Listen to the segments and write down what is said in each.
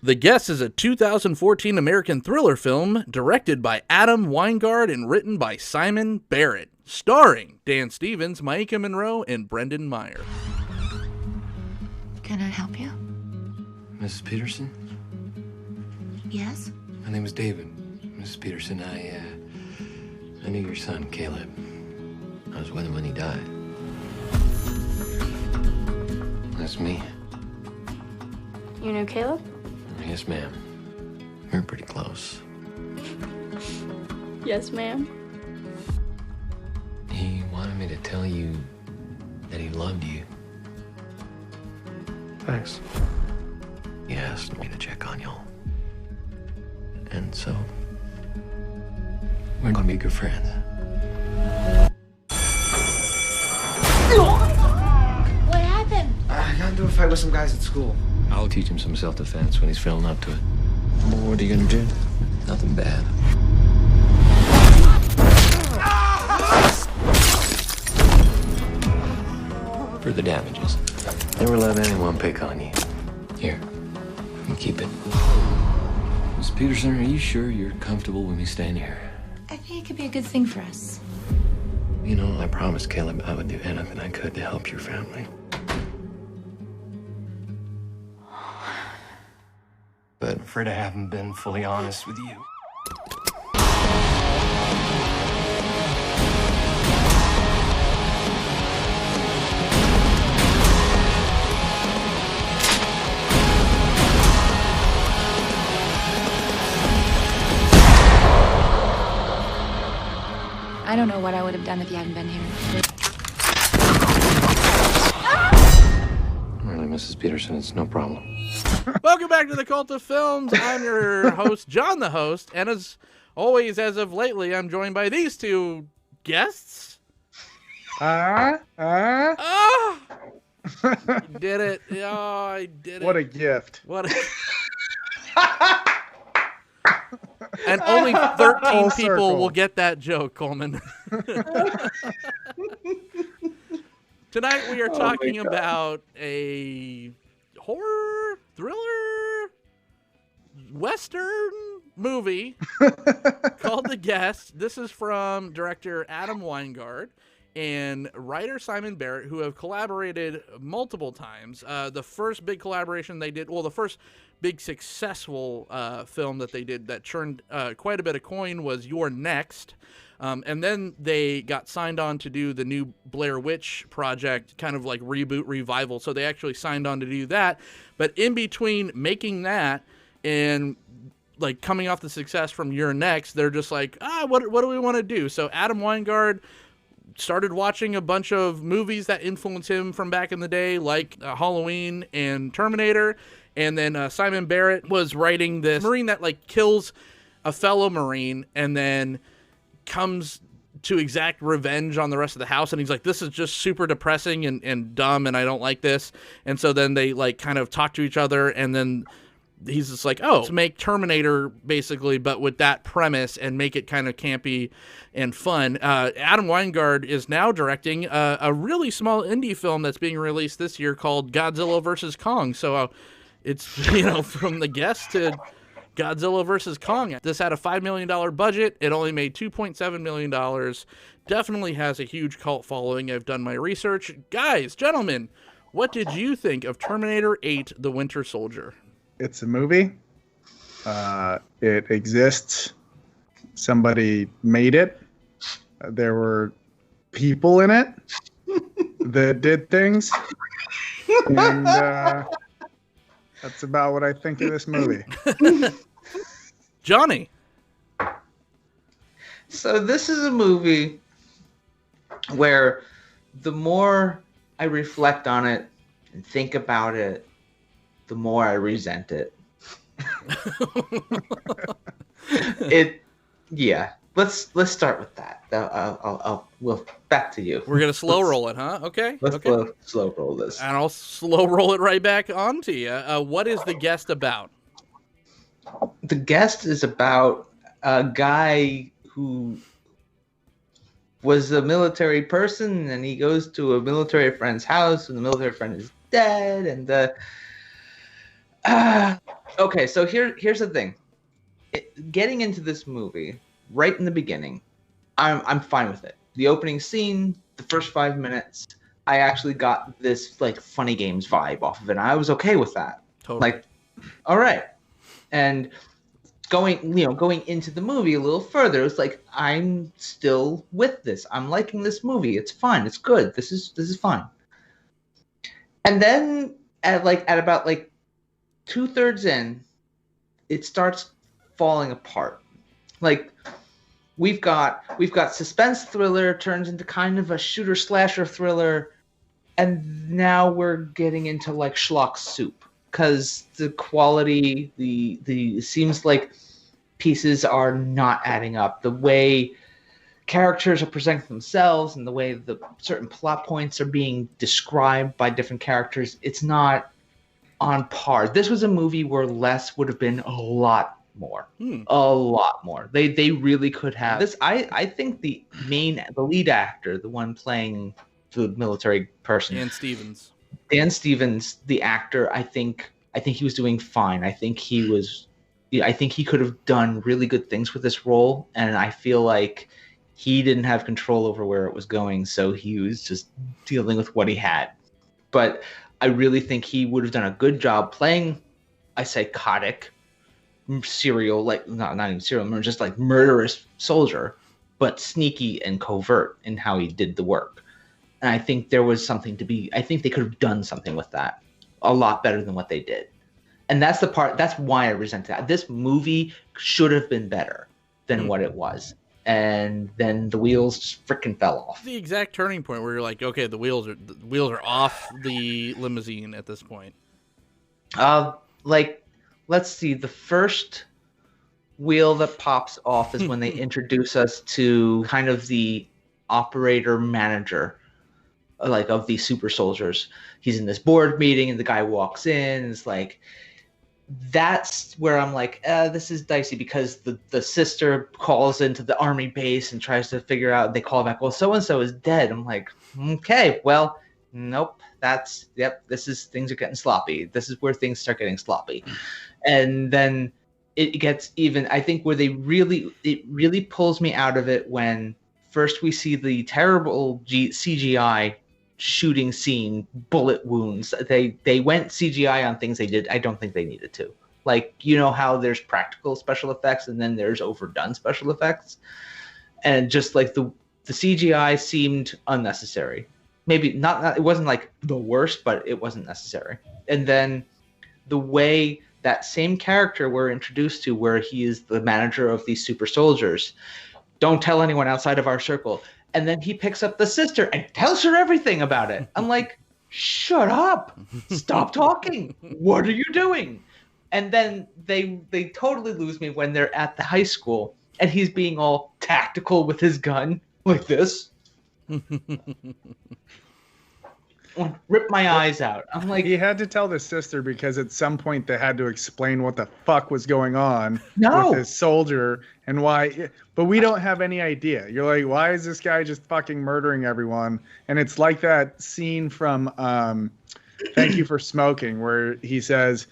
The Guest is a 2014 American thriller film directed by Adam Weingard and written by Simon Barrett, starring Dan Stevens, Maika Monroe, and Brendan Meyer. Can I help you? Mrs. Peterson? Yes? My name is David. Mrs. Peterson, I knew your son, Caleb. I was with him when he died. That's me. You knew Caleb? Yes, ma'am. We were pretty close. Yes, ma'am. He wanted me to tell you that he loved you. Thanks. He asked me to check on y'all. And so, we're gonna be good friends. What happened? I got into a fight with some guys at school. I'll teach him some self-defense when he's feeling up to it. Well, what are you gonna do? Nothing bad. For the damages. Never let anyone pick on you. Here, you keep it. Miss Peterson, are you sure you're comfortable with me staying here? I think it could be a good thing for us. You know, I promised Caleb I would do anything I could to help your family. But I'm afraid I haven't been fully honest with you. I don't know what I would have done if you hadn't been here. really, Mrs. Peterson, it's no problem. Welcome back to the Cult of Films. I'm your host, John the host, and as always, as of lately, I'm joined by these two guests. You did it. Oh, I did it. What a gift. What a... And only 13 people will get that joke, Coleman. Tonight we are talking about a horror, thriller, Western movie called The Guest. This is from director Adam Weingard and writer Simon Barrett, who have collaborated multiple times. The first big collaboration they did, the first big successful film that they did that churned quite a bit of coin was You're Next. And then they got signed on to do the new Blair Witch Project, kind of like reboot revival. So they actually signed on to do that. But in between making that and like coming off the success from You're Next, they're just like, what do we want to do? So Adam Weingard started watching a bunch of movies that influenced him from back in the day, like Halloween and Terminator. And then Simon Barrett was writing this Marine that like kills a fellow Marine and then comes to exact revenge on the rest of the house. And he's like, this is just super depressing and dumb, and I don't like this. And so then they like kind of talk to each other, and then he's just like, let's make Terminator basically, but with that premise and make it kind of campy and fun. Adam Weingard is now directing a really small indie film that's being released this year called Godzilla vs. Kong. So it's, from The Guest to Godzilla vs. Kong. This had a $5 million budget. It only made $2.7 million. Definitely has a huge cult following. I've done my research. Guys, gentlemen, what did you think of Terminator 8, The Winter Soldier? It's a movie. It exists. Somebody made it. There were people in it that did things. And that's about what I think of this movie. Johnny. So this is a movie where the more I reflect on it and think about it, the more I resent it. Let's start with that. We'll back to you. We're gonna slow roll it, huh? Okay. Let's okay. slow roll this, and I'll slow roll it right back onto you. What is The Guest about? The Guest is about a guy who was a military person, and he goes to a military friend's house, and the military friend is dead, and Okay, so here's the thing. Getting into this movie right in the beginning, I'm fine with it. The opening scene, the first 5 minutes, I actually got this like Funny Games vibe off of it. And I was okay with that. Totally. Like, all right. And going into the movie a little further, it's like I'm still with this. I'm liking this movie. It's fun. It's good. This is fine. And then at about 2/3 in, it starts falling apart. Like we've got suspense thriller turns into kind of a shooter slasher thriller, and now we're getting into like schlock soup because the quality, the seems like pieces are not adding up. The way characters are presenting themselves and the way the certain plot points are being described by different characters, it's not on par. This was a movie where less would have been a lot more. A lot more. They really could have. This I think the lead actor, the one playing the military person, Dan Stevens, the actor, I think he was doing fine. I think he could have done really good things with this role, and I feel like he didn't have control over where it was going, so he was just dealing with what he had. But I really think he would have done a good job playing a psychotic serial, like not even serial, just like murderous soldier, but sneaky and covert in how he did the work. And I think there was something to be. I think they could have done something with that a lot better than what they did. And that's the part. That's why I resent that. This movie should have been better than what it was. And then the wheels just freaking fell off. The exact turning point where you're like, okay, the wheels are off the limousine at this point. Let's see. The first wheel that pops off is when they introduce us to kind of the operator manager, like of these super soldiers. He's in this board meeting, and the guy walks in, and it's like, that's where I'm like, this is dicey, because the sister calls into the army base and tries to figure out, they call back, well, so-and-so is dead. I'm like, okay, well, nope, things are getting sloppy. This is where things start getting sloppy. And then it gets even, I think where it really pulls me out of it when first we see the terrible CGI shooting scene, bullet wounds. They went CGI on things they did. I don't think they needed to. Like, you know how there's practical special effects and then there's overdone special effects, and just like the CGI seemed unnecessary. Maybe not. It wasn't like the worst, but it wasn't necessary. And then the way that same character we're introduced to, where he is the manager of these super soldiers, don't tell anyone outside of our circle. And then he picks up the sister and tells her everything about it. I'm like, shut up. Stop talking. What are you doing? And then they totally lose me when they're at the high school and he's being all tactical with his gun like this. Rip my eyes out. I'm like, he had to tell the sister because at some point they had to explain what the fuck was going on with his soldier and why. But we don't have any idea. You're like, why is this guy just fucking murdering everyone? And it's like that scene from Thank You for Smoking, where he says,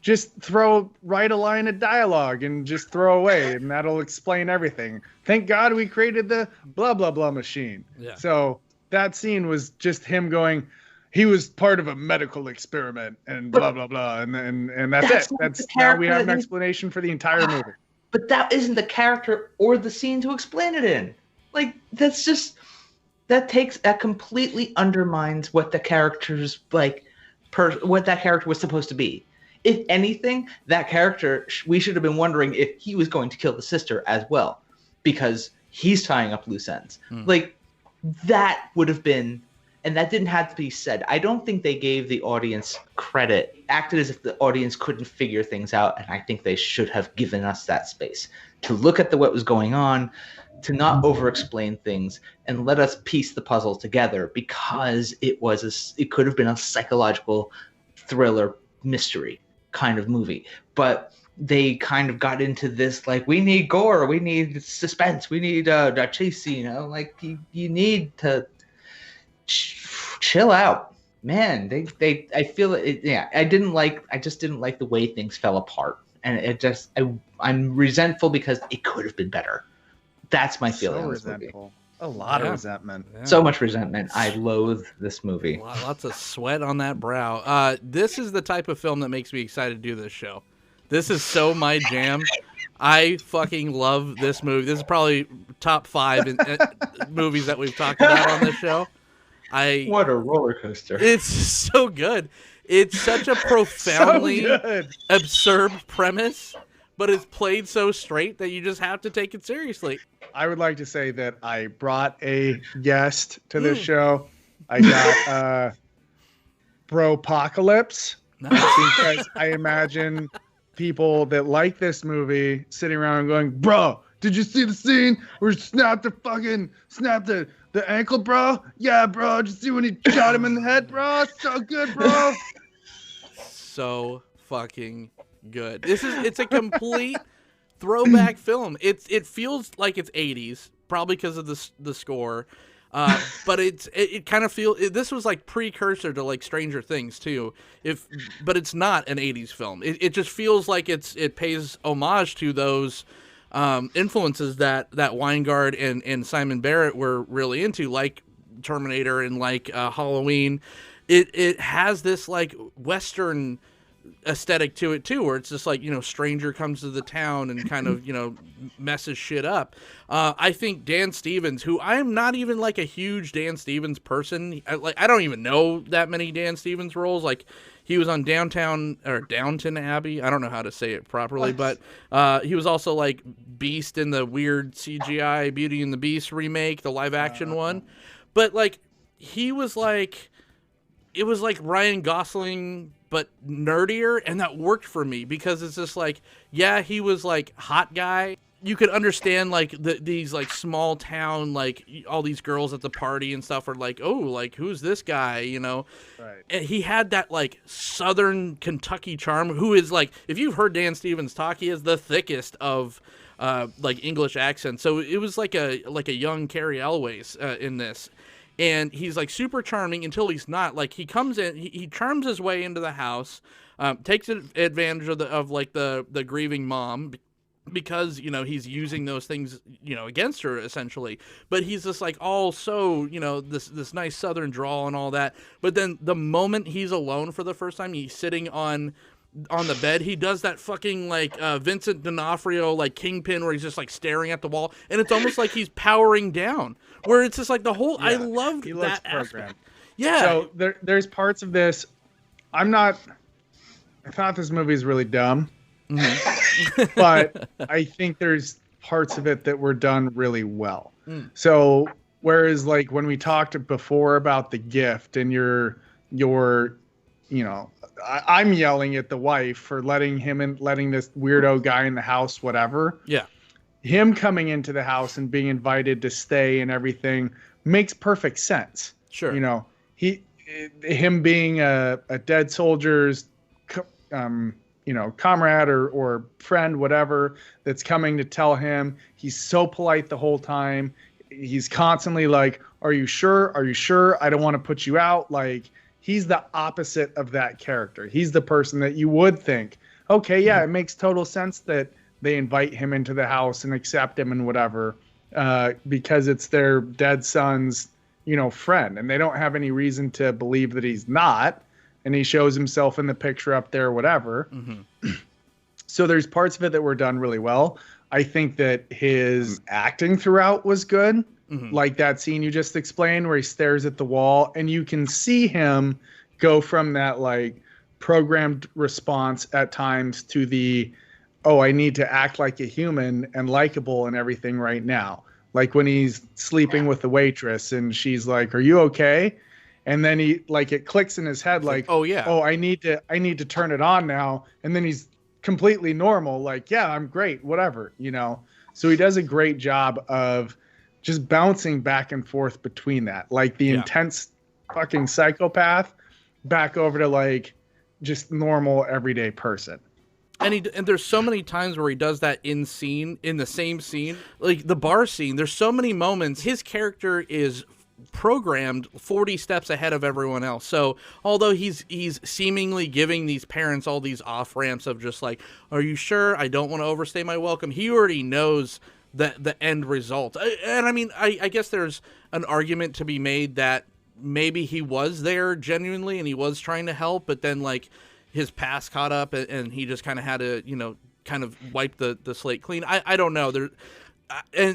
just write a line of dialogue and just throw away, and that'll explain everything. Thank God we created the blah blah blah machine. Yeah. So that scene was just him going, he was part of a medical experiment and blah blah blah, and that's it. That's now we have an explanation for the entire movie. But that isn't the character or the scene to explain it in. Like, that's just, that completely undermines what the character's what that character was supposed to be. If anything, that character, we should have been wondering if he was going to kill the sister as well, because he's tying up loose ends. Like, that would have been, and that didn't have to be said. I don't think they gave the audience credit, acted as if the audience couldn't figure things out, and I think they should have given us that space to look at what was going on, to not over-explain things, and let us piece the puzzle together, because it could have been a psychological thriller mystery kind of movie. But they kind of got into this, like, we need gore, we need suspense, we need a chase scene. Like, you need to chill out. man, I feel it. Yeah, I just didn't like the way things fell apart, and I'm resentful because it could have been better. That's my feeling. So on this movie. resentful. A lot of resentment. Yeah. So much resentment. I loathe this movie. Lots of sweat on that brow. This is the type of film that makes me excited to do this show. This is so my jam. I fucking love this movie. This is probably top 5 movies that we've talked about on this show. What a roller coaster. It's so good. It's such a profoundly absurd premise, but it's played so straight that you just have to take it seriously. I would like to say that I brought a guest to this show. I got Bropocalypse. Because I imagine people that like this movie sitting around and going, bro, did you see the scene where he snapped the ankle, bro? Yeah, bro. Did you see when he shot him in the head, bro? So good, bro. So fucking good. It's a complete throwback film. It feels like it's 80s, probably because of the score. But it kind of feels, this was like precursor to like Stranger Things too. But it's not an 80s film. It just feels like it pays homage to those influences that Weingart and Simon Barrett were really into, like Terminator and like Halloween. It has this like Western aesthetic to it too, where it's just like, stranger comes to the town and kind of, messes shit up. I think Dan Stevens, who I am not even like a huge Dan Stevens person, I don't even know that many Dan Stevens roles. Like he was on Downton Abbey. I don't know how to say it properly, but he was also like Beast in the weird CGI Beauty and the Beast remake, the live action one. But like he was like, it was like Ryan Gosling but nerdier, and that worked for me because it's just like, yeah, he was like hot guy. You could understand like these like small town, like all these girls at the party and stuff are like, oh, like who's this guy, Right. And he had that like Southern Kentucky charm. Who is like, if you've heard Dan Stevens talk, he has the thickest of like English accent. So it was like a young Carrie Elways in this. And he's like super charming until he's not. Like he comes in, he charms his way into the house, takes advantage of the grieving mom, because he's using those things against her essentially. But he's just like all so this nice Southern drawl and all that. But then the moment he's alone for the first time, he's sitting on the bed, he does that fucking like Vincent D'Onofrio like Kingpin, where he's just like staring at the wall, and it's almost like he's powering down, where it's just like the whole, I loved that aspect. Yeah. So there's parts of this, I thought this movie is really dumb, but I think there's parts of it that were done really well. So whereas like when we talked before about The Gift and your I'm yelling at the wife for letting this weirdo guy in the house, whatever. Yeah. Him coming into the house and being invited to stay and everything makes perfect sense. Sure. Him being a dead soldier's, comrade or friend, whatever, that's coming to tell him. He's so polite the whole time. He's constantly like, are you sure? Are you sure? I don't want to put you out. Like, he's the opposite of that character. He's the person that you would think, okay, yeah, it makes total sense that they invite him into the house and accept him and whatever, because it's their dead son's, friend. And they don't have any reason to believe that he's not. And he shows himself in the picture up there, whatever. Mm-hmm. So there's parts of it that were done really well. I think that his acting throughout was good. Mm-hmm. Like that scene you just explained where he stares at the wall, and you can see him go from that like programmed response at times to the, oh, I need to act like a human and likable and everything right now. Like when he's sleeping with the waitress and she's like, are you okay? And then he like, it clicks in his head like, oh yeah, oh, I need to turn it on now. And then he's completely normal. Like, yeah, I'm great, whatever, So he does a great job of just bouncing back and forth between that, like the intense fucking psychopath back over to like just normal everyday person. And there's so many times where he does that in the same scene, like the bar scene. There's so many moments. His character is programmed 40 steps ahead of everyone else. So although he's seemingly giving these parents all these off ramps of just like, are you sure? I don't want to overstay my welcome. He already knows the end result. And I mean, I guess there's an argument to be made that maybe he was there genuinely and he was trying to help, but then like his past caught up and he just kind of had to, you know, kind of wipe the slate clean. I don't know.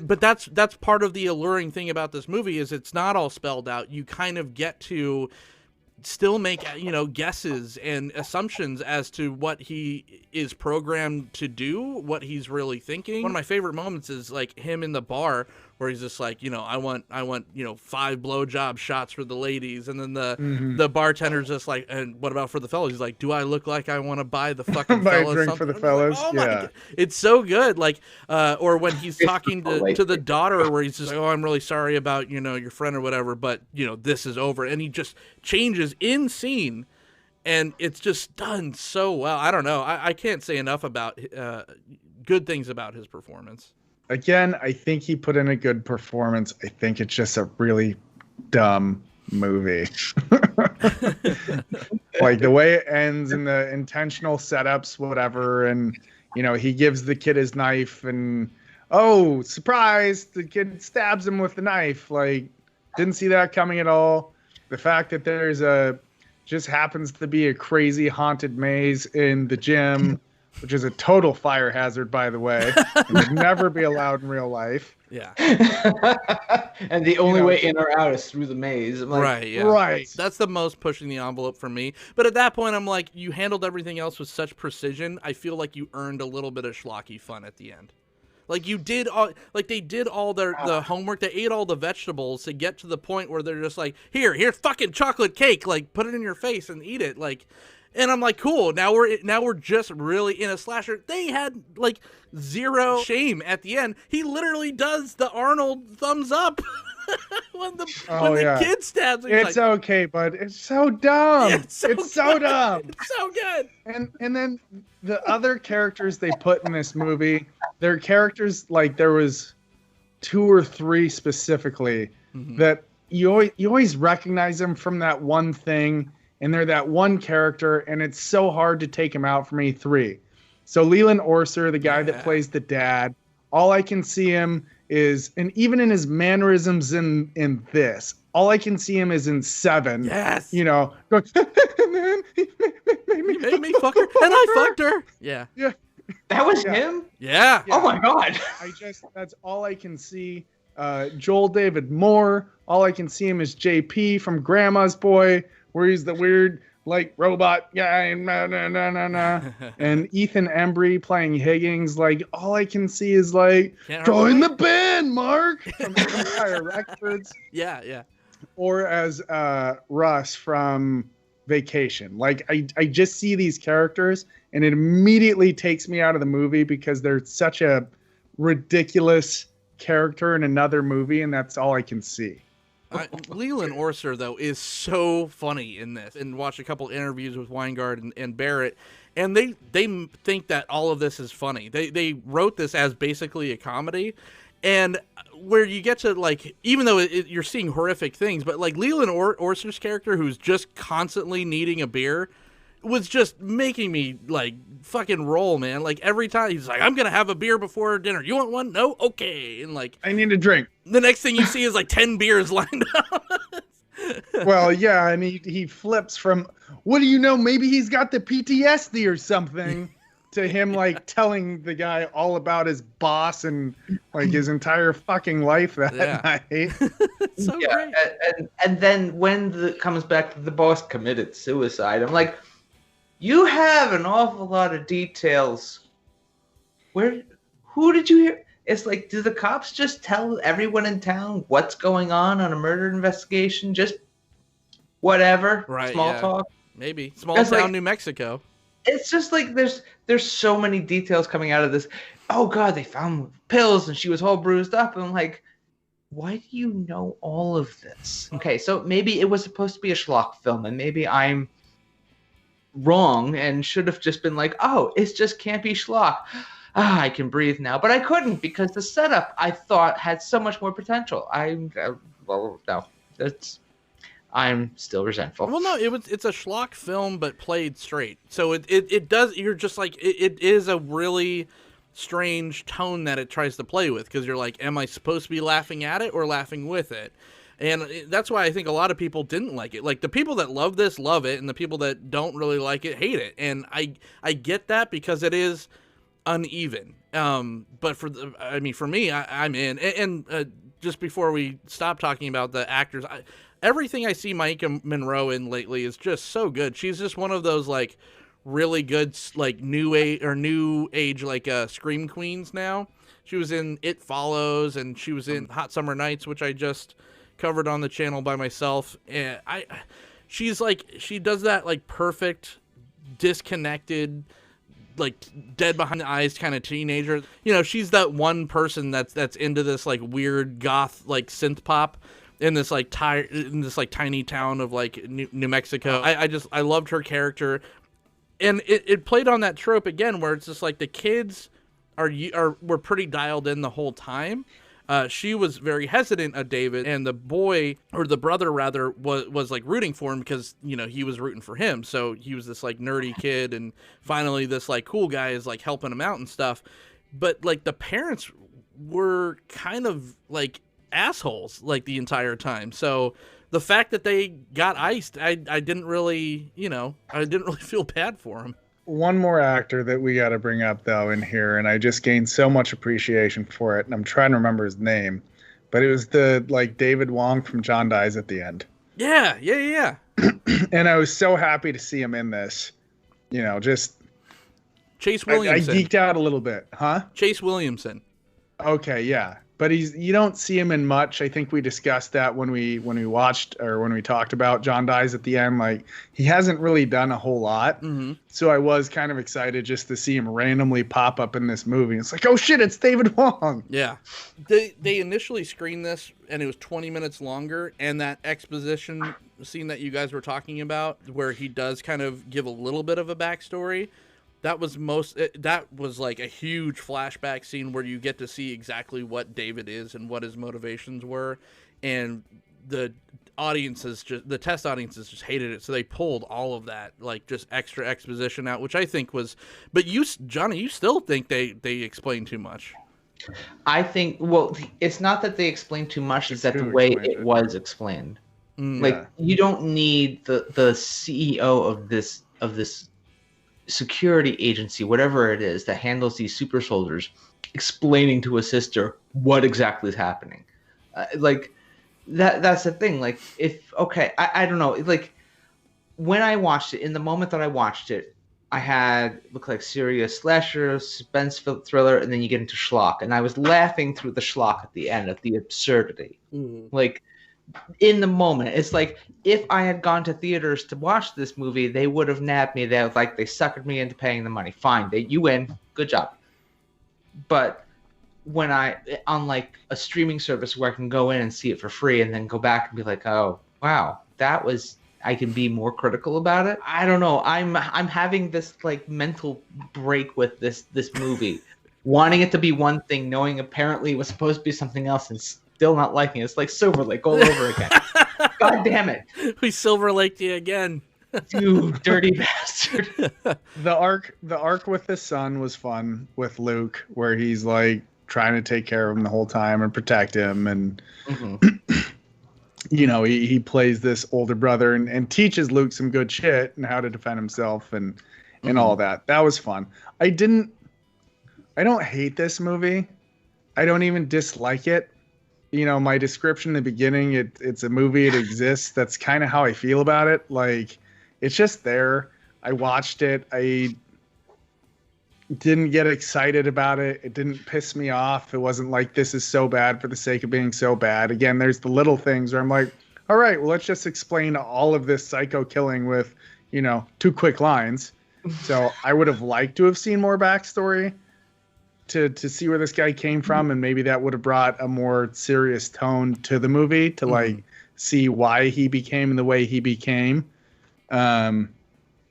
But that's part of the alluring thing about this movie is it's not all spelled out. You kind of get to still make, you know, guesses and assumptions as to what he is programmed to do, what he's really thinking. One of my favorite moments is like him in the bar where he's just like, you know, I want, you know, 5 blowjob shots for the ladies. And then the bartender's just like, and what about for the fellas? He's like, do I look like I want to buy the fucking buy fellas a drink something? for the fellas? Like, oh my God. It's so good. Like, or when he's talking to the daughter where he's just like, oh, I'm really sorry about, you know, your friend or whatever, but you know, this is over. And he just changes in scene and it's just done so well. I don't know. I can't say enough about good things about his performance. Again, I think he put in a good performance. I think it's just a really dumb movie. Like the way it ends and the intentional setups, whatever. And, you know, he gives the kid his knife and, oh, surprise, the kid stabs him with the knife. Like, didn't see that coming at all. The fact that there's just happens to be a crazy haunted maze in the gym, which is a total fire hazard, by the way. It would never be allowed in real life. Yeah. And the only way in or out is through the maze. I'm like, right, yeah. Right. That's the most pushing the envelope for me. But at that point, I'm like, you handled everything else with such precision. I feel like you earned a little bit of schlocky fun at the end. Like you did all, like they did all the homework. They ate all the vegetables to get to the point where they're just like, here's fucking chocolate cake. Like put it in your face and eat it. Like. And I'm like, cool. Now we're just really in a slasher. They had like zero shame at the end. He literally does the Arnold thumbs up when the kid stabs him. It's like, okay, but it's so dumb. It's so dumb. It's so good. And then the other characters they put in this movie, they're characters like there was 2 or 3 specifically that you always recognize them from that one thing. And they're that one character, and it's so hard to take him out for me. 3. So Leland Orser, the guy that plays the dad, all I can see him is, and even in his mannerisms in this, all I can see him is in 7. Yes. You know, going, man, he made me fuck her, and I fucked her. Yeah. Yeah. That was him? Yeah. Oh my God. That's all I can see. Joel David Moore, all I can see him is JP from Grandma's Boy, where he's the weird, like, robot guy, and Ethan Embry playing Higgins. Like, all I can see is, like, join the band, Mark, from Empire Records. Yeah. Or as Russ from Vacation. Like, I just see these characters, and it immediately takes me out of the movie because they're such a ridiculous character in another movie, and that's all I can see. Leland Orser, though, is so funny in this. And watch a couple interviews with Weingart and Barrett, and they think that all of this is funny. They wrote this as basically a comedy, and where you get to, like, even though you're seeing horrific things, but like Leland Orser's character, who's just constantly needing a beer, was just making me like fucking roll, man. Like every time he's like, I'm gonna have a beer before dinner. You want one? No? Okay. And like, I need a drink. The next thing you see is like 10 beers lined up. Well, yeah, and he flips from, what do you know, maybe he's got the PTSD or something, to him like telling the guy all about his boss and like his entire fucking life that night. So great. And then when comes back to the boss committed suicide, I'm like, you have an awful lot of details. Who did you hear? It's like, do the cops just tell everyone in town what's going on a murder investigation? Just whatever, right? Small talk, maybe small town, like, New Mexico. It's just like there's so many details coming out of this. Oh God, they found pills and she was all bruised up. And I'm like, why do you know all of this? Okay, so maybe it was supposed to be a schlock film, and maybe I'm wrong and should have just been like, oh, it's just campy schlock. I can breathe now. But I couldn't, because the setup, I thought, had so much more potential. Well, no. I'm still resentful. Well, no, it's a schlock film, but played straight. So it does. You're just like it is a really strange tone that it tries to play with, because you're like, am I supposed to be laughing at it or laughing with it? And that's why I think a lot of people didn't like it. Like, the people that love this love it, and the people that don't really like it hate it. And I get that, because it is uneven. But for me, I'm in. And just before we stop talking about the actors, everything I see Maika Monroe in lately is just so good. She's just one of those, like, really good, like, new age like scream queens now. She was in It Follows, and she was in Hot Summer Nights, which I just covered on the channel by myself. And she's like, she does that, like, perfect, disconnected, like, dead behind the eyes kind of teenager. You know, she's that one person that's into this, like, weird goth, like, synth pop in this like tiny town of like New Mexico. I loved her character, and it played on that trope again, where it's just like the kids were pretty dialed in the whole time. She was very hesitant of David, and the boy, or the brother rather, was like rooting for him, because, you know, he was rooting for him. So he was this like nerdy kid, and finally this like cool guy is like helping him out and stuff. But like the parents were kind of like assholes like the entire time. So the fact that they got iced, I didn't really feel bad for him. One more actor that we got to bring up though in here, and I just gained so much appreciation for it, and I'm trying to remember his name, but it was the like David Wong from John Dies at the End. Yeah. And I was so happy to see him in this. You know, just Chase Williamson. I geeked out a little bit, huh? Chase Williamson. Okay, yeah. But you don't see him in much. I think we discussed that when we watched, or when we talked about John Dies at the End. Like, he hasn't really done a whole lot. Mm-hmm. So I was kind of excited just to see him randomly pop up in this movie. It's like, oh shit, it's David Wong. Yeah. They initially screened this, and it was 20 minutes longer, and that exposition scene that you guys were talking about, where he does kind of give a little bit of a backstory, that was like a huge flashback scene where you get to see exactly what David is and what his motivations were, and the test audiences just hated it, so they pulled all of that, like, just extra exposition out, which I think was. But you, Johnny, you still think they explained too much? I think, well, it's not that they explained too much; it's that the way it was explained. Like, you don't need the CEO of this security agency, whatever it is, that handles these super soldiers, explaining to a sister what exactly is happening. Like, that's the thing. Like, I don't know. Like, when I watched it, in the moment that I watched it, I had looked like serious slasher, suspense thriller, and then you get into schlock, and I was laughing through the schlock at the end at the absurdity. Like, in the moment, it's like, if I had gone to theaters to watch this movie, they would have nabbed me. They suckered me into paying the money. Fine, you win, good job. But when on like a streaming service where I can go in and see it for free, and then go back and be like, oh wow, I can be more critical about it. I don't know. I'm having this like mental break with this movie, wanting it to be one thing, knowing apparently it was supposed to be something else, and still not liking it. It's like Silver Lake all over again. God damn it. We Silver Laked you again. You dirty bastard. The arc with his son was fun with Luke, where he's like trying to take care of him the whole time and protect him, and you know, he plays this older brother and teaches Luke some good shit and how to defend himself and all that. That was fun. I don't hate this movie. I don't even dislike it. You know, my description in the beginning, it's a movie, it exists. That's kind of how I feel about it. Like, it's just there. I watched it. I didn't get excited about it. It didn't piss me off. It wasn't like, this is so bad for the sake of being so bad. Again, there's the little things where I'm like, all right, well, let's just explain all of this psycho killing with, you know, 2 quick lines. So I would have liked to have seen more backstory to see where this guy came from, and maybe that would have brought a more serious tone to the movie, to like see why he became the way he became. But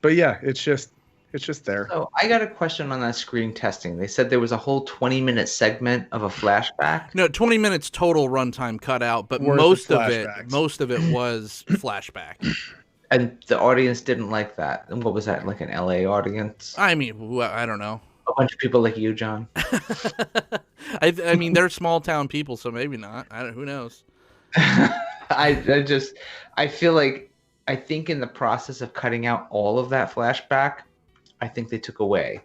yeah, it's just, It's just there. So I got a question on that screen testing. They said there was a whole 20-minute segment of a flashback. No, 20 minutes total runtime cut out, but Worth most of of it flashbacks. was flashback. And the audience didn't like that. And what was that, like an LA audience? I mean, I don't know. A bunch of people like you, John. I mean, they're small town people, so maybe not. Who knows? I feel like, I think in the process of cutting out all of that flashback, I think they took away.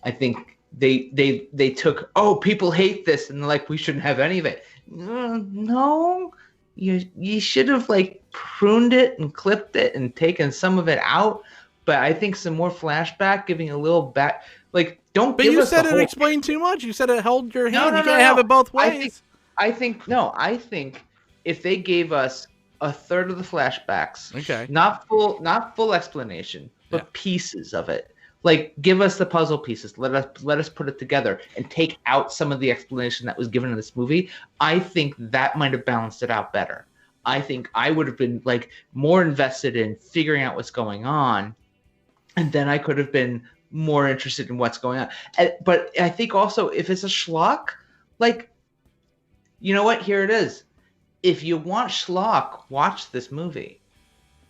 I think they took, oh, people hate this, and like, we shouldn't have any of it. No, you should have like pruned it and clipped it and taken some of it out. But I think some more flashback, giving a little back, like, don't. But give you us said the it whole... explained too much. You said it held your hand. No, you can't have it both I ways. think if they gave us a third of the flashbacks, Okay. not full explanation, but Yeah. pieces of it. Like, give us the puzzle pieces. Let us put it together and take out some of the explanation that was given in this movie. I think that might have balanced it out better. I think I would have been like more invested in figuring out what's going on, and then I could have been more interested in what's going on. But I think also, if it's a schlock, like, you know what? Here it is. If you want schlock, watch this movie.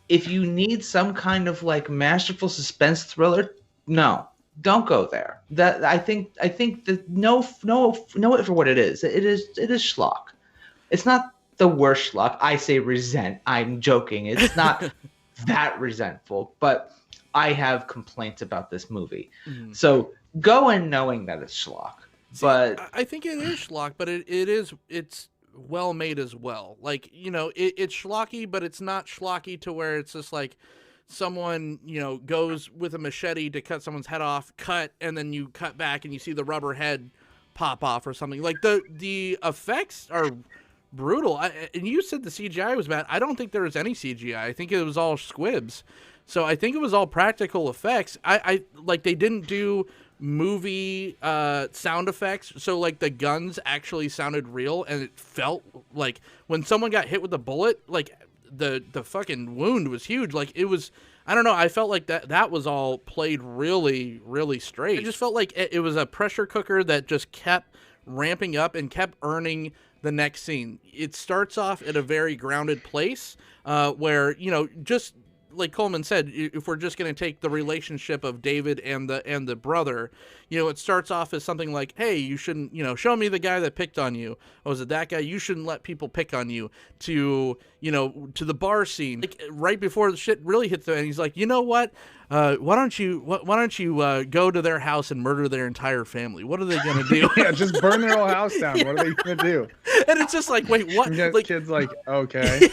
If you need some kind of like masterful suspense thriller, no, don't go there. That I think that know it for what it is. It is schlock. It's not the worst schlock. I say resent. I'm joking. It's not that resentful, but I have complaints about this movie. So go in knowing that it's schlock. But I think it is schlock, but it's well made as well. Like, you know, it's schlocky, but it's not schlocky to where it's just like someone, you know, goes with a machete to cut someone's head off, and then you cut back and you see the rubber head pop off or something. Like, the effects are brutal. And you said the CGI was bad. I don't think there was any CGI. I think it was all squibs. So I think it was all practical effects. I like, they didn't do movie sound effects, so like the guns actually sounded real, and it felt like when someone got hit with a bullet, like the fucking wound was huge. Like, it was, I don't know, I felt like that was all played really, really straight. I just felt like it was a pressure cooker that just kept ramping up and kept earning the next scene. It starts off at a very grounded place where, you know, just like Coleman said, if we're just going to take the relationship of David and the brother, you know, it starts off as something like, hey, you shouldn't, you know, show me the guy that picked on you. Oh, is it that guy? You shouldn't let people pick on you. To, you know, to the bar scene, like right before the shit really hits the end, he's like, you know what? Why don't you go to their house and murder their entire family? What are they going to do? Yeah, just burn their whole house down. Yeah. What are they going to do? And it's just like, wait, what? And the Like, kid's like, okay.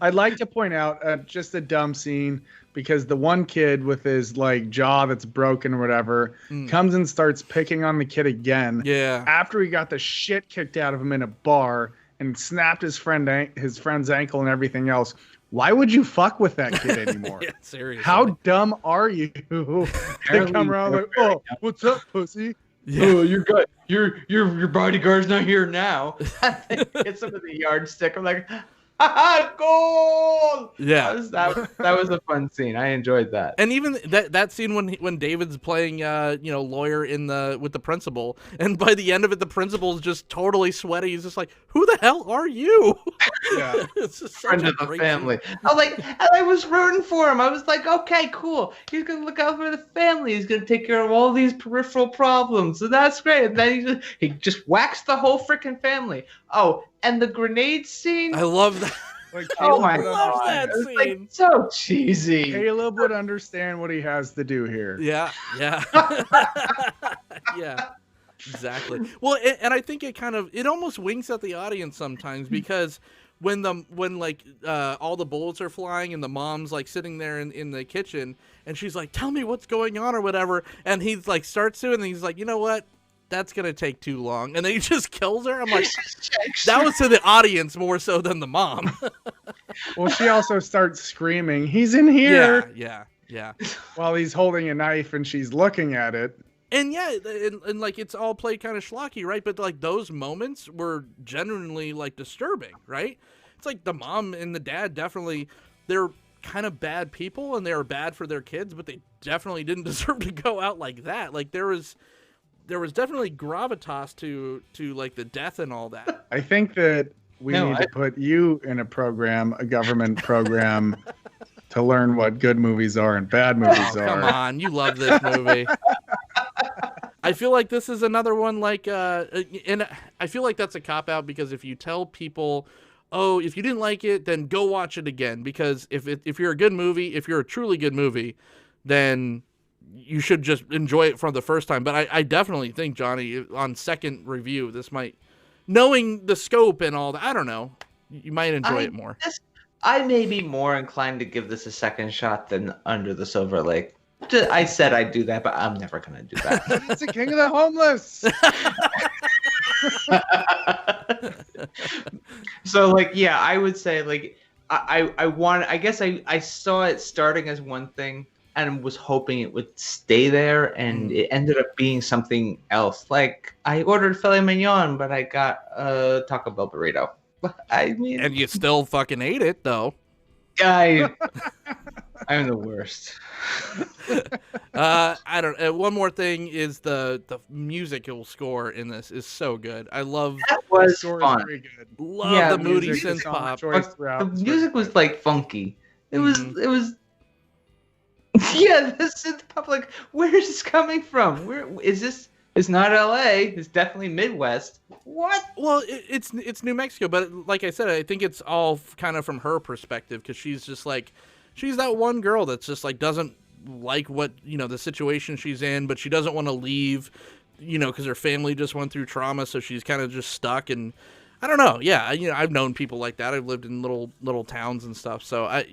I'd like to point out just a dumb scene, because the one kid with his like jaw that's broken or whatever comes and starts picking on the kid again. Yeah. After he got the shit kicked out of him in a bar and snapped his friend's ankle and everything else. Why would you fuck with that kid anymore? Yeah, seriously. How dumb are you? They come around like, oh, what's up, pussy? Yeah. oh, your bodyguard's not here now. Hits him with a yardstick. I'm like, ha, goal! Yeah. That was a fun scene. I enjoyed that. And even that scene when David's playing you know, lawyer with the principal, and by the end of it the principal's just totally sweaty. He's just like, who the hell are you? Yeah. It's just such Friend a of the great family. scene. I was rooting for him. I was like, okay, cool. He's gonna look out for the family. He's gonna take care of all these peripheral problems. So that's great. And then he just whacks the whole freaking family. Oh, and the grenade scene. I love that. Like, Oh my would love understand. that It was scene. like so cheesy. Caleb would understand what he has to do here. Yeah, yeah. Yeah, exactly. Well, and I think it almost winks at the audience sometimes, because when like all the bullets are flying and the mom's like sitting there in the kitchen and she's like, tell me what's going on or whatever, and he's like starts to, and he's like, you know what? That's gonna take too long, and then he just kills her. I'm like, that was to the audience more so than the mom. Well, she also starts screaming, he's in here, Yeah. while he's holding a knife and she's looking at it. And yeah, and like, it's all played kind of schlocky, right? But like, those moments were genuinely like disturbing, right? It's like the mom and the dad definitely, they're kind of bad people and they're bad for their kids, but they definitely didn't deserve to go out like that. Like there was definitely gravitas to like the death and all that. I think that we need to put you in a government program, to learn what good movies are and bad movies are. Come on, you love this movie. I feel like this is another one like, and I feel like that's a cop-out, because if you tell people, oh, if you didn't like it, then go watch it again, because if you're a good movie, if you're a truly good movie, then you should just enjoy it from the first time. But I definitely think, Johnny, on second review, this might, knowing the scope and all that, I don't know, you might enjoy it more. I may be more inclined to give this a second shot than Under the Silver Lake. I said I'd do that, but I'm never going to do that. It's the king of the homeless. So, like, yeah, I would say, like, I guess I saw it starting as one thing and was hoping it would stay there, and it ended up being something else. Like, I ordered filet mignon, but I got a Taco Bell burrito. I mean, and you still fucking ate it, though. I'm the worst. I don't. One more thing is the musical score in this is so good. I love. That was fun. Love the moody synth pop. The music was like funky. It was. Yeah, the synth pop. Like, where is this coming from? Where is this? It's not LA. It's definitely Midwest. What? Well, it's New Mexico, but like I said, I think it's all kind of from her perspective, because she's just like, she's that one girl that's just like doesn't like what, the situation she's in, but she doesn't want to leave, because her family just went through trauma, so she's kind of just stuck. And I don't know. Yeah, I've known people like that. I've lived in little towns and stuff, so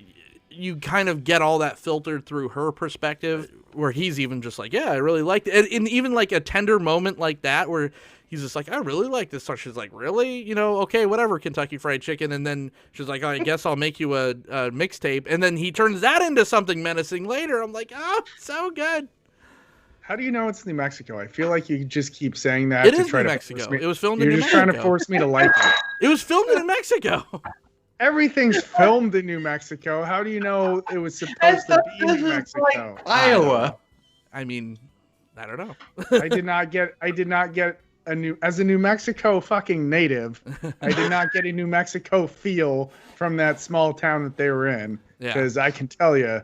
you kind of get all that filtered through her perspective, where he's even just like, yeah, I really liked it. And even like a tender moment like that, where he's just like, I really like this song. She's like, really? Okay, whatever, Kentucky Fried Chicken. And then she's like, oh, I guess I'll make you a mixtape. And then he turns that into something menacing later. I'm like, oh, so good. How do you know it's New Mexico? I feel like you just keep saying that. It is New Mexico. It was filmed in New Mexico. You're just trying to force me to like it. It was filmed in New Mexico. Everything's filmed in New Mexico. How do you know it was supposed to be in New Mexico? Like Iowa. I mean, I don't know. I did not get as a New Mexico fucking native, I did not get a New Mexico feel from that small town that they were in. Because I can tell you,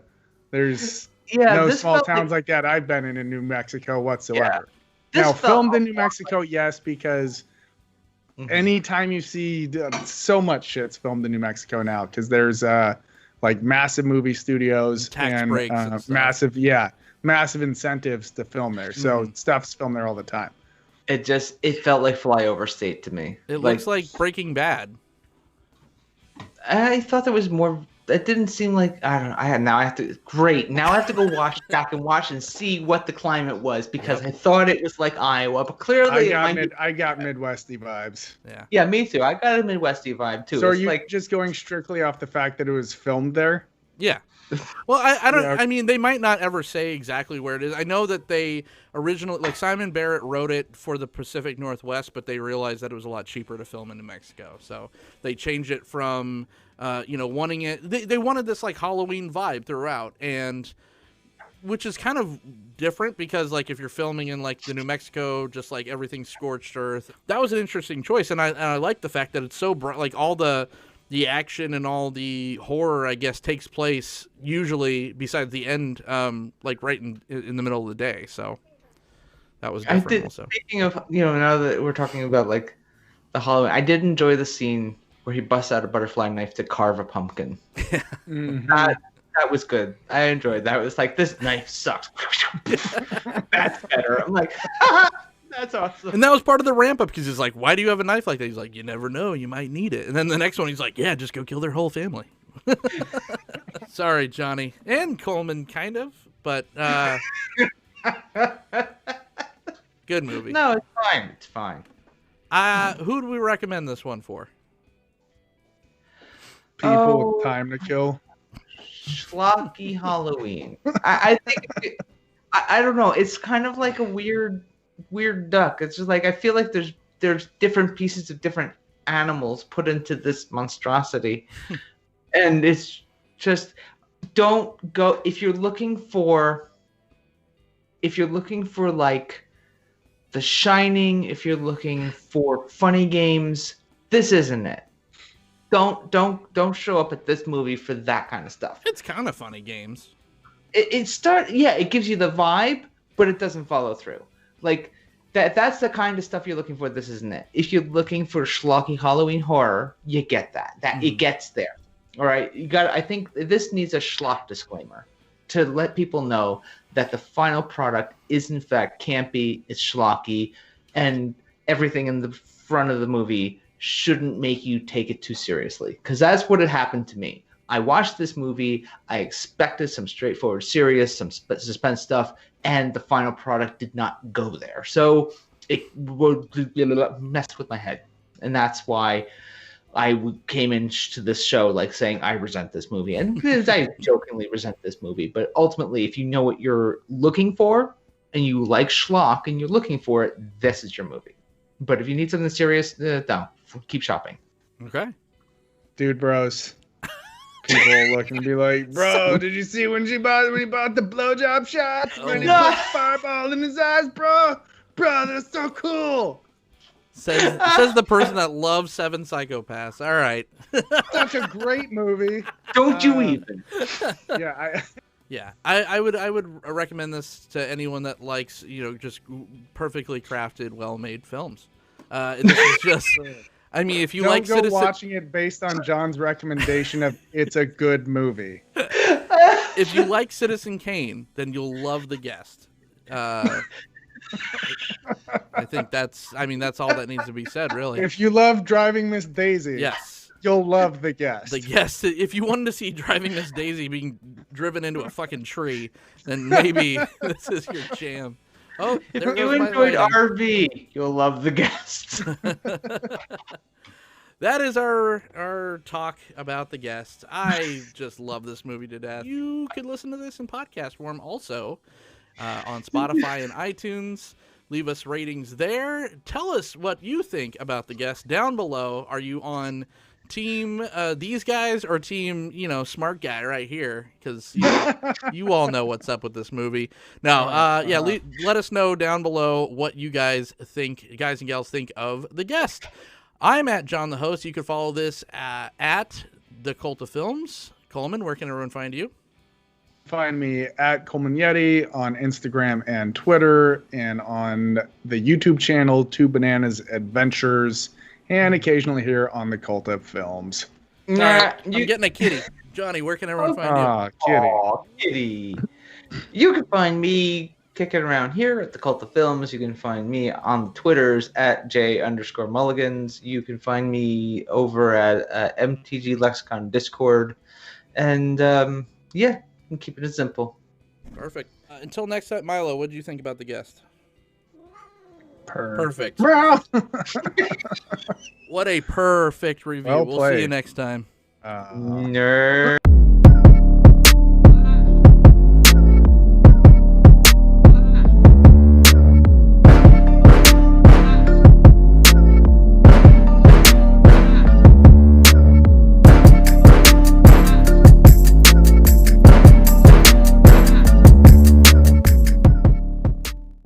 there's no small towns like that I've been in New Mexico whatsoever. Yeah. Now, filmed in New Mexico, yes, because anytime you see so much shit's filmed in New Mexico now, because there's like massive movie studios tax breaks and massive incentives to film there. So stuff's filmed there all the time. It felt like flyover state to me. It looks like Breaking Bad. I thought there was more. It didn't seem like, I don't know. Now I have to go back and watch and see what the climate was, because I thought it was like Iowa, but clearly I got Midwesty vibes. Yeah, me too. I got a Midwesty vibe too. So are you just going strictly off the fact that it was filmed there? Yeah. Well, I don't. I mean, they might not ever say exactly where it is. I know that they originally, like, Simon Barrett wrote it for the Pacific Northwest, but they realized that it was a lot cheaper to film in New Mexico, so they changed it from, wanting it. They wanted this like Halloween vibe throughout, and which is kind of different, because like if you're filming in like the New Mexico, just like everything's scorched earth, that was an interesting choice, and I like the fact that it's so bright, like all the action and all the horror, I guess, takes place usually, besides the end, like right in the middle of the day. So that was different. Also, speaking of, now that we're talking about like the Halloween, I did enjoy the scene where he busts out a butterfly knife to carve a pumpkin. That was good. I enjoyed that. It was like, this knife sucks. That's better. I'm like, that's awesome. And that was part of the ramp up, because he's like, why do you have a knife like that? He's like, you never know, you might need it. And then the next one, he's like, yeah, just go kill their whole family. Sorry, Johnny. And Coleman, kind of. But good movie. No, it's fine. It's fine. Who do we recommend this one for? People with time to kill. Schlocky Halloween. I think, I don't know. It's kind of like a weird duck. It's just like, I feel like there's different pieces of different animals put into this monstrosity. And it's just, don't go, if you're looking for if you're looking for like The Shining, if you're looking for funny games, this isn't it. Don't show up at this movie for that kind of stuff. It's kind of funny games. It gives you the vibe, but it doesn't follow through. Like that's the kind of stuff you're looking for. This isn't it. If you're looking for schlocky Halloween horror, you get that. It gets there. All right, I think this needs a schlock disclaimer to let people know that the final product is in fact campy, it's schlocky, and everything in the front of the movie shouldn't make you take it too seriously. Because that's what had happened to me. I watched this movie, I expected some straightforward, serious, some suspense stuff, and the final product did not go there. So it messed with my head. And that's why I came into this show like saying I resent this movie. And I jokingly resent this movie. But ultimately, if you know what you're looking for and you like schlock and you're looking for it, this is your movie. But if you need something serious, no, keep shopping. Okay. Dude, bros. People looking to be like, bro, did you see when he bought the blowjob shots? When he put fireball in his eyes, bro? Bro, that's so cool. Says the person that loves Seven Psychopaths. All right. Such a great movie. Don't you even? Yeah, I would recommend this to anyone that likes, just perfectly crafted, well-made films. This is just, I mean, if you like Don't go watching it based on John's recommendation of it's a good movie. If you like Citizen Kane, then you'll love The Guest. I think that's all that needs to be said, really. If you love Driving Miss Daisy, yes, you'll love The Guest. The Guest. If you wanted to see Driving Miss Daisy being driven into a fucking tree, then maybe this is your jam. Oh, if you enjoyed RV, you'll love The Guest. That is our talk about The Guest. I just love this movie to death. You could listen to this in podcast form also on Spotify and iTunes. Leave us ratings there. Tell us what you think about The Guest down below. Are you on team these guys or team smart guy right here? Because you all know what's up with this movie. Now let us know down below what you guys and gals think of The Guest. I'm at John the host. You can follow this at the Cult of Films. Coleman, where can everyone find you? Find me at Coleman Yeti on Instagram and Twitter, and on the YouTube channel 2 Bananas Adventures, and occasionally here on the Cult of Films. All right, I'm getting a kitty. Johnny, where can everyone find you? Kitty. You can find me kicking around here at the Cult of Films. You can find me on the Twitters at J_Mulligans. You can find me over at MTG Lexicon Discord. And I'm keeping it simple. Perfect. Until next time, Milo, what did you think about The Guest? Perfect. What a perfect review. We'll see you next time. Nerd.